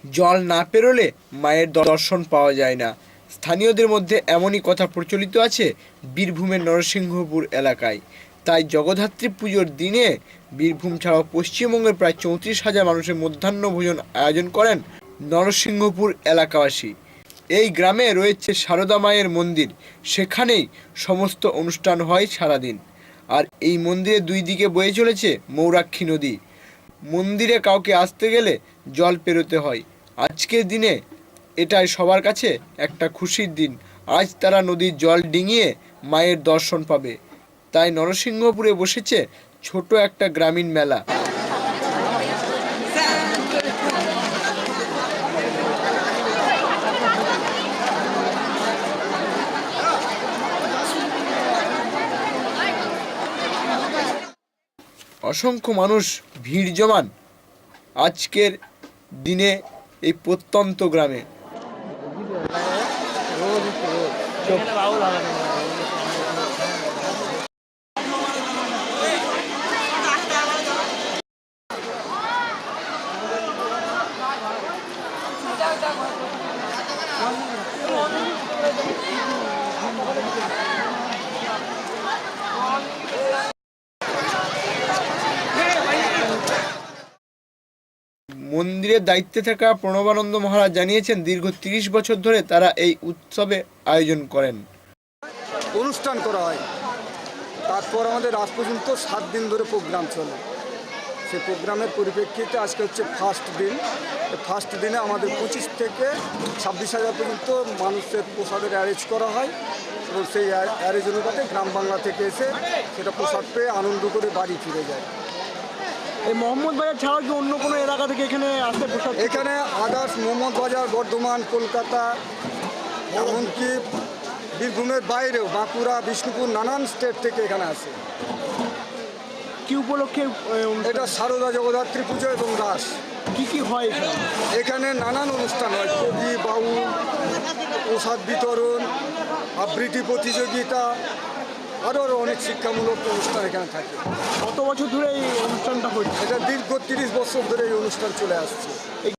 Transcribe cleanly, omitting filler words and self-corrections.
জল না পেরোলে মায়ের দর্শন পাওয়া যায় না। স্থানীয়দের মধ্যে এমনই কথা প্রচলিত আছে বীরভূমের নরসিংহপুর এলাকায়। তাই জগদ্ধাত্রী পুজোর দিনে বীরভূম ছাড়াও পশ্চিমবঙ্গের প্রায় 34,000 মানুষের মধ্যাহ্ন ভোজন আয়োজন করেন নরসিংহপুর এলাকাবাসী। এই গ্রামে রয়েছে সারদা মায়ের মন্দির, সেখানেই সমস্ত অনুষ্ঠান হয় সারাদিন। আর এই মন্দিরের দুই দিকে বয়ে চলেছে মৌরাক্ষী নদী। মন্দিরে কাউকে আসতে গেলে জল পেরোতে হয়। আজকের দিনে এটাই সবার কাছে একটা খুশির দিন। আজ তারা নদীর জল ডিঙিয়ে মায়ের দর্শন পাবে। তাই নরসিংহপুরে বসেছে ছোট একটা গ্রামীণ মেলা। অসংখ্য মানুষ ভিড় জমান আজকের দিনে এই প্রত্যন্ত গ্রামে। মন্দিরের দায়িত্বে থাকা প্রণবানন্দ মহারাজ জানিয়েছেন দীর্ঘ 30 বছর ধরে তারা এই উৎসবে আয়োজন করেন। অনুষ্ঠান করা হয়, তারপর আমাদের আজ পর্যন্ত 7 দিন ধরে প্রোগ্রাম চলে। সেই প্রোগ্রামের পরিপ্রেক্ষিতে আজকে হচ্ছে ফার্স্ট দিন। ফার্স্ট দিনে আমাদের 25 থেকে 26,000 পর্যন্ত মানুষের প্রসাদের অ্যারেঞ্জ করা হয় এবং সেই অ্যারেঞ্জ অনুপাতে গ্রাম বাংলা থেকে এসে সেটা প্রসাদ পেয়ে আনন্দ করে বাড়ি ফিরে যায়। এই মোহাম্মদ বাজার ছাড়াও কি অন্য কোনো এলাকা থেকে এখানে আসতে প্রসাদ? এখানে আদার্স মোহাম্মদ বাজার, বর্ধমান, কলকাতা, এমনকি বীরভূমের বাইরেও বাঁকুড়া, বিষ্ণুপুর, নানান স্টেট থেকে এখানে আসে। কি উপলক্ষে এটা সারদা জগদ্ধাত্রী পুজো এবং রাস। কি হয় এখানে? এখানে নানান অনুষ্ঠান হয়, কবি, বাউল, প্রসাদ বিতরণ, আবৃত্তি প্রতিযোগিতা, আরও অনেক শিক্ষামূলক অনুষ্ঠান এখানে থাকে। কত বছর ধরে এই অনুষ্ঠানটা হচ্ছে? এটা দীর্ঘ 30 বছর ধরে এই অনুষ্ঠান চলে আসছে।